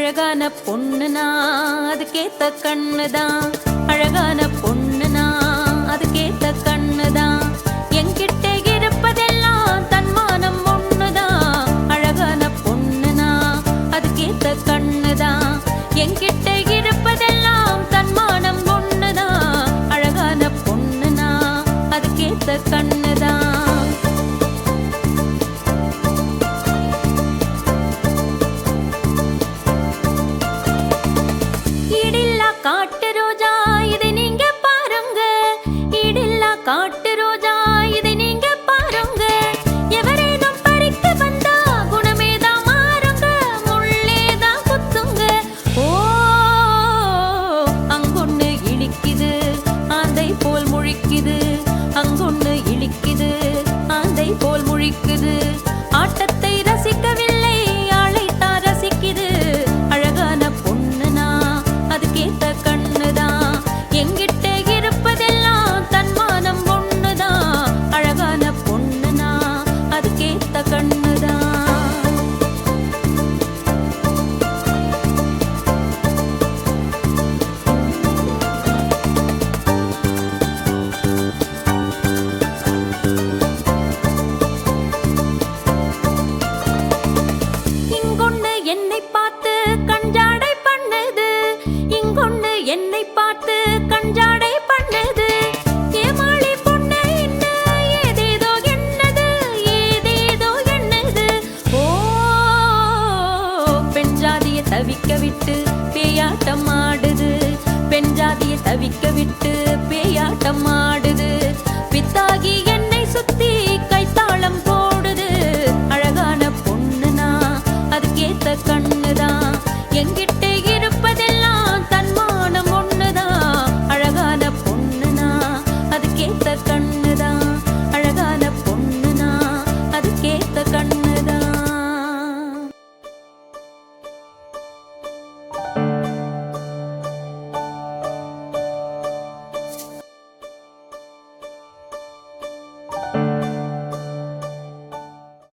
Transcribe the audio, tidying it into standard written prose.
அழகான பொண்ணுனா அதுக்கேத்த கண்ணுதான். அழகான பொண்ணுனா அதுக்கேத்த கண்ணுதான். என்கிட்ட இருப்பதெல்லாம் தன்மானம் ஒண்ணுதான். அழகான பொண்ணுனா அதுக்கேத்த கண்ணுதான். என்கிட்ட இருப்பதெல்லாம் தன்மானம் ஒண்ணுதான். அழகான பொண்ணுனா அதுக்கேத்த கண்ணுதான். காட்டு ரோஜா இதை நீங்க பாருங்க. ஈடில்லா காட்டு ரோஜா இதை நீங்க பாருங்க. எவரேனும் பறிக்க வந்தா குணமேதான் மாறுங்க. முள்ளேதான் குத்துங்க. ஓ அங்கொன்னு இழிக்குது ஆந்தை போல் முழிக்குது. அங்கொன்னு இழிக்குது ஆந்தை போல் முழிக்குது. ஆட்டத்தை ரசிக்கவில்லை ஆளைத்தான் ரசிக்குது. அழகான பொண்ணுனா அதுக்கேத்த கண்ணுதான். எங்கிட்ட இருப்பதெல்லாம் தன்மானம் ஒண்ணுதான். அழகான பொண்ணுனா அதுக்கேத்த கண்ணுதான். இங்கொன்னு என்னை பார்த்து கஞ்சாடை பண்ணுது. இங்கொன்னு என்னை பார்த்து கஞ்சாடை பண்ணுது. ஏமாளி பொண்ணு என்ன ஏதேதோ என்னது ஏதேதோ என்னது. ஓ பெண் ஜாதிய தவிக்க விட்டு பேயாட்டம் ஆடுது. பெண் ஜாதிய தவிக்க விட்டு பேயாட்டம் ஆடுது. பித்தாகி என்னை சுத்தி கைத்தாளம் போடுது. அழகான பொண்ணுனா அதுக்கேத்த கண்ணுதான். எங்கிட்ட